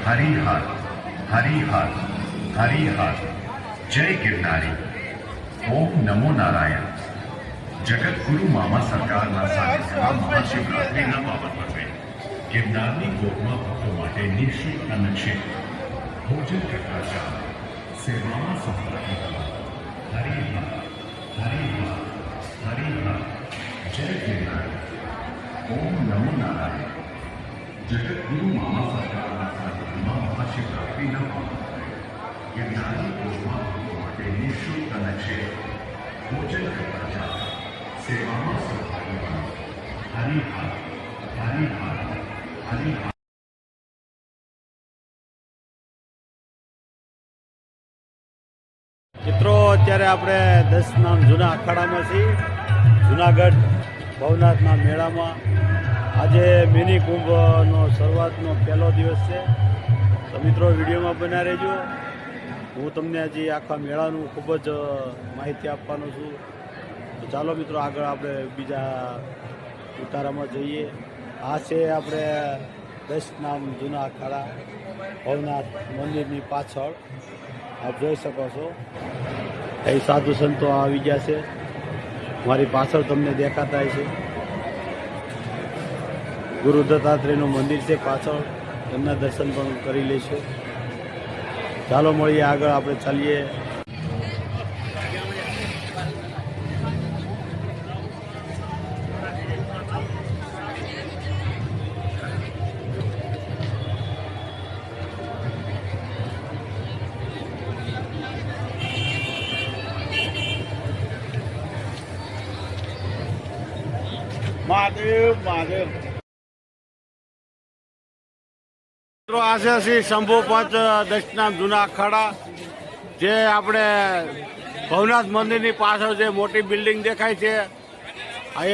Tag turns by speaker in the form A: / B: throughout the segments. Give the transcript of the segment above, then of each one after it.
A: હરિહર હરિહર હરિહર જય ગિરનારી ઓમ નમો નારાયણ જગતગુરુ મામા સરકારના સાનિધ્યમાં મહાશિવરાત્રિના પાવન પર્વે ગિરનારની ગોપમાં ભક્તો માટે નિઃશુલ્ક અન્નક્ષેત્ર ભોજન કરતા ચા સેવામાં સહભાગી થવા હરિહર હરિહર હરિહર જય ગિરનારી ઓમ નમો નારાયણ જગતગુરુ મામા સરકારના સાનિધ્યમાં મહાશિવરાત્રિના પાવન પર્વે ગિરનારની ગોપમાં ભક્તો માટે નિઃશુલ્ક અન્નક્ષેત્ર ભોજન કરતા ચા સેવામાં સહભાગી થવા હરિહર હરિહર હરિહર
B: મિત્રો અત્યારે આપણે 10 નામ જૂના અખાડામાં છીએ જૂનાગઢ ભવનાથના મેળામાં આજે મિની કુંભનો શરૂઆતનો પહેલો દિવસ છે તો મિત્રો વિડીયોમાં બના રહેજો હું તમને હજી આખા મેળાનું ખૂબ જ માહિતી આપવાનો છું તો ચાલો મિત્રો આગળ આપણે બીજા ઉતારામાં જઈએ આ છે આપણે 10 નામ જૂના અખાડા ભવનાથ મંદિરની પાછળ આપ જોઈ શકો છો એ સાધુ સંતો આવી ગયા છે મારી પાછળ તમને દેખાતા છે ગુરુ દત્તાત્રેયનું મંદિર છે પાછળ એમના દર્શન પણ કરી લઈશું ચાલો મળીએ આગળ આપણે ચાલીએ મહાદેવ મહાદેવ મિત્રો આ છે શ્રી શંભુ પંચ 10 નામ જૂના અખાડા જે આપણે ભવનાથ મંદિરની પાછળ જે મોટી બિલ્ડિંગ દેખાય છે આ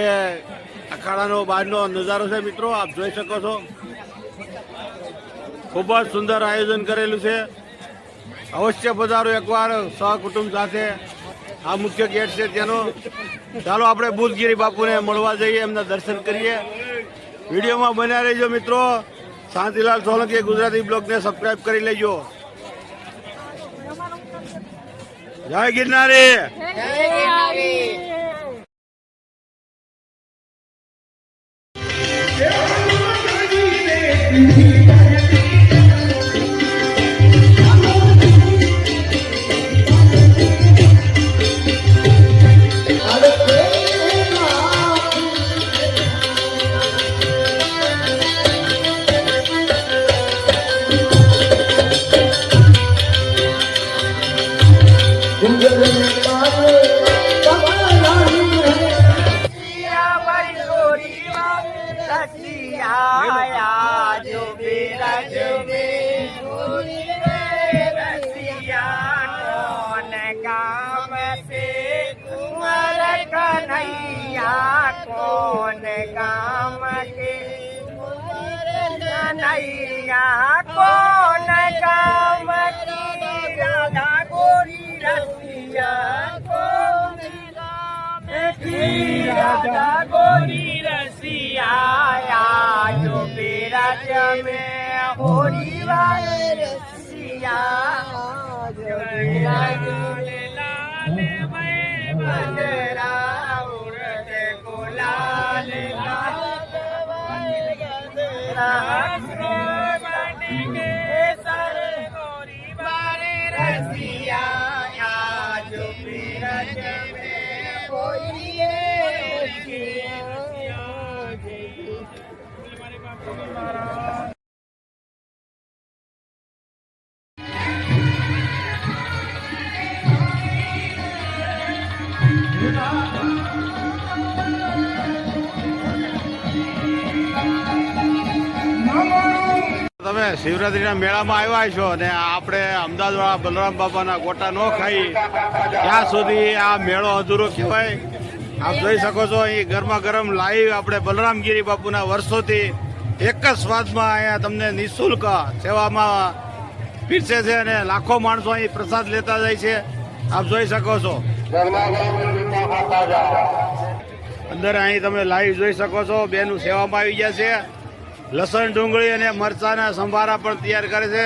B: અખાડાનો બહારનો નજારો છે મિત્રો આપ જોઈ શકો છો ખૂબ જ સુંદર આયોજન કરેલું છે અવશ્ય પધારો એકવાર સહકુટુંબ સાથે આ મુખ્ય ગેટ છે તેનો ચાલો આપણે બુદ્ધગીરી બાપુને મળવા જઈએ એમના દર્શન કરીએ વિડીયોમાં બન્યા રહેજો મિત્રો શાંતિલાલ સોલંકી ગુજરાતી બ્લોગને સબસ્ક્રાઇબ કરી લેજો જય ગિરનારી
C: कौन काम के नैया कौन काम की राधा गोरी रसिया कौन काम की राधा गोरी रसिया जो बिरज में होरी वाले रसिया जो बिरज लाल में बजरा
B: તમે શિવરાત્રીના મેળામાં આવ્યા છો ને આપણે અમદાવાદવાળા બલરામ બાપાના ગોટા ન ખાઈ ત્યાં સુધી આ મેળો અધૂરો કહેવાય આપ જોઈ શકો છો અહીં ગરમા ગરમ લાઈવ આપણે બલરામગીરી બાપુના વર્ષોથી એક જ સ્વાદમાં અહીંયા તમને નિઃશુલ્ક સેવામાં પીરસે છે અને લાખો માણસો અહીં પ્રસાદ લેતા જાય છે આપ જોઈ શકો છો અંદર અહીં તમે લાઈવ જોઈ શકો છો બેનું સેવામાં આવી ગયા છે લસણ ડુંગળી અને મરચાના સંભારા પણ તૈયાર કરે છે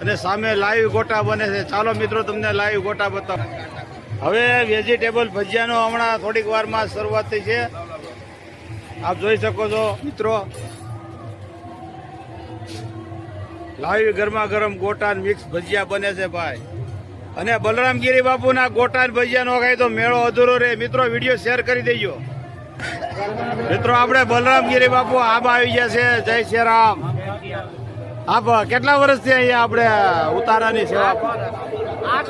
B: અને સામે લાઈવ ગોટા બને છે. ચાલો મિત્રો તમને લાઈવ ગોટા બતાવો. હવે વેજીટેબલ ભજીયાનો હમણાં થોડીક વારમાં શરૂઆત થઈ છે. આપ જોઈ શકો છો મિત્રો, લાઈવ ગરમા ગરમ ગોટા મિક્સ ભજીયા બને છે ભાઈ. અને બલરામગીરી બાપુના ગોટા ભજીયા નો ખાય તો મેળો અધૂરો રહે. મિત્રો વિડીયો શેર કરી દેજો. મિત્રો આપણે બલરામગીરી બાપુ આપ આવી ગયા છે. જય શ્રી રામ. આપ કેટલા વર્ષથી અહીંયા આપણે ઉતારાની સેવા?
C: 8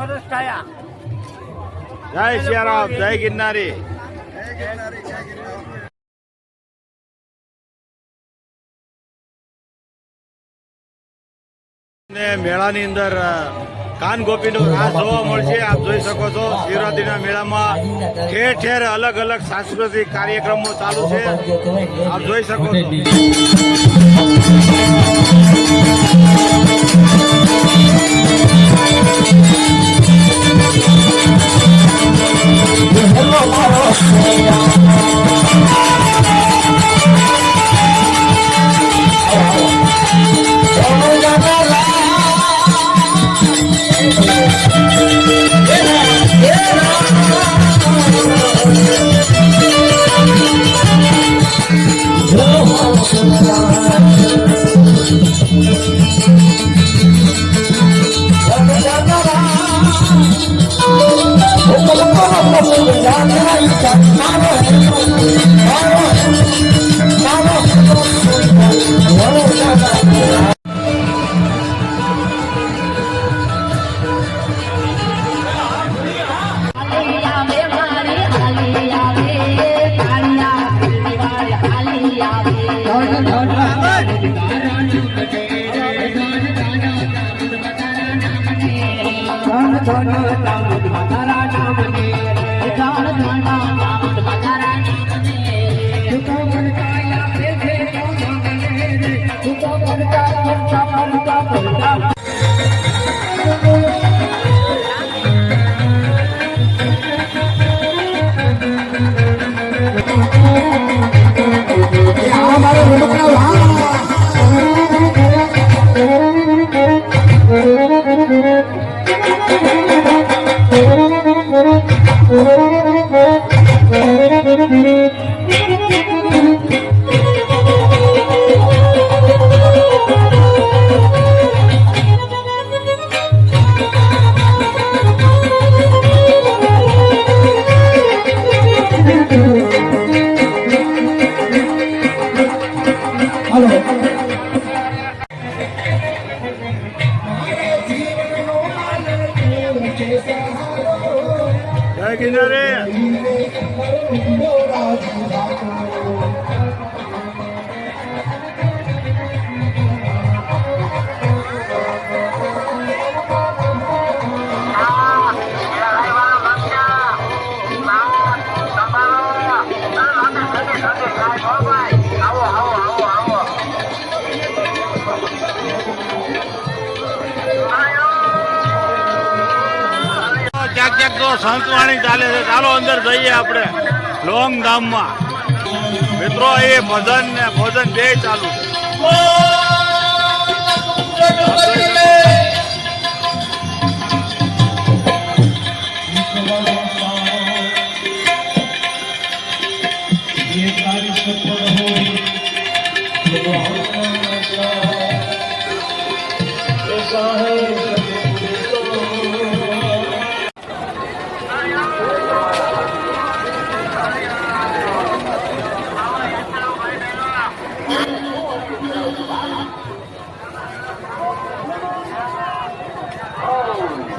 C: વર્ષ થયા.
B: જય શ્રી રામ, જય ગિરનારી. ને મેળાની અંદર કાન ગોપીનો રાસ જોવા મળશે. આપ જોઈ શકો છો શિવરાત્રીના મેળામાં ઠેર ઠેર અલગ અલગ સાંસ્કૃતિક કાર્યક્રમો ચાલુ છે. આપ જોઈ શકો છો. જય ગિરનારી. ક્યાંક ક્યાંક તો સંતવાણી ચાલે છે. ચાલો અંદર જઈએ આપણે લોંગ ધામમાં. મિત્રો એ ભજન ને ભોજન બે ચાલુ છે.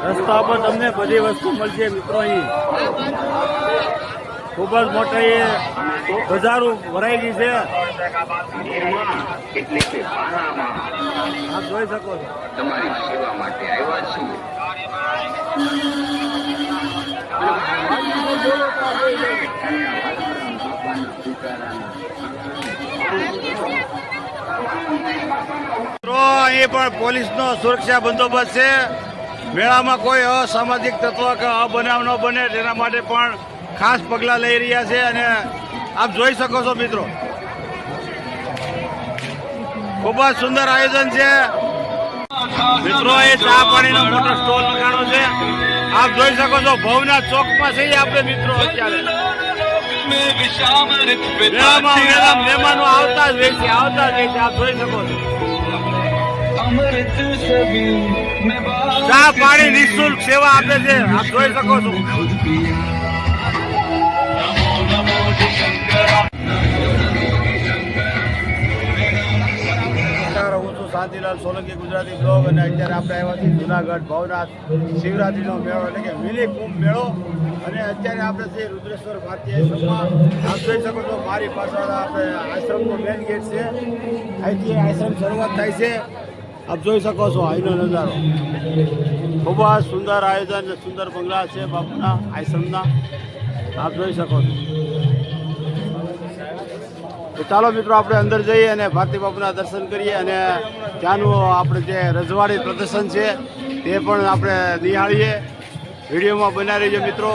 B: રસ્તા પર તમને બધી વસ્તુ મળશે મિત્રો. અહીં ખૂબ જ મોટા એ બજારો ભરાઈ ગઈ છે.
D: એટલે કે પાણામાં
B: આપ જોઈ શકો છો.
D: તમારી સેવા માટે આવ્યા છીએ.
B: મિત્રો અહીં પણ પોલીસનો સુરક્ષા બંદોબસ્ત છે. મેળામાં કોઈ અસામાજિક તત્વ કે અબનાવ ન બને તેના માટે પણ ખાસ પગલાં લઈ રહ્યા છે. અને આપ જોઈ શકો છો મિત્રો, ખૂબ જ સુંદર આયોજન છે મિત્રો. એ ચા પાણીનો મોટો સ્ટોલ લગાડો છે, આપ જોઈ શકો છો. ભવનાથ ચોકમાં છીએ આપણે મિત્રો. અત્યારે મહેમાનો આવતા જ હોય છે, આવતા જ હોય છે. આપ જોઈ શકો છો, ચા પાણી નિઃશુલ્ક સેવા આપે છે. આપ જોઈ શકો છો. હું છું શાંતિલાલ સોલંકી, ગુજરાતી બ્લોગ. અને અત્યારે આપણે આવ્યા છીએ જુનાગઢ ભવનાથ શિવરાત્રીનો મેળો એટલે કે મિની કુંભ મેળો. અને અત્યારે આપણે જે રુદ્રેશ્વર ભારતીય આશ્રમમાં આપ જોઈ શકો છો. મારી પાછળ આપણે આશ્રમનો મેન ગેટ છે, અહીંથી આશ્રમ શરૂઆત થાય છે. આપ જોઈ શકો છો અહીંનો નજારો. ખૂબ જ સુંદર આયોજન, સુંદર બંગલા છે બાપુના આશ્રમના. આપ જોઈ શકો છો. તો ચાલો મિત્રો આપણે અંદર જઈએ અને ભારતી બાપુના દર્શન કરીએ અને ત્યાંનું આપણે જે રજવાડી પ્રદર્શન છે તે પણ આપણે નિહાળીએ. વિડીયોમાં બનાવી રહીએ મિત્રો.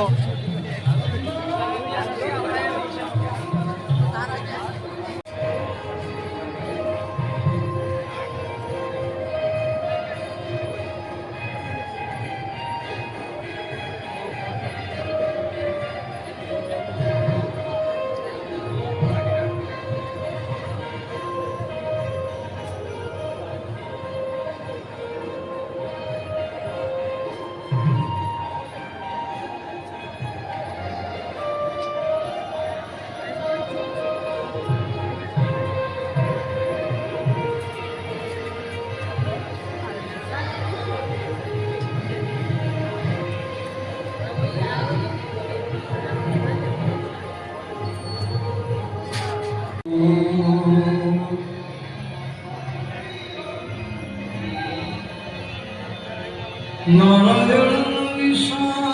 E: નારાયણ વિષ્ણુ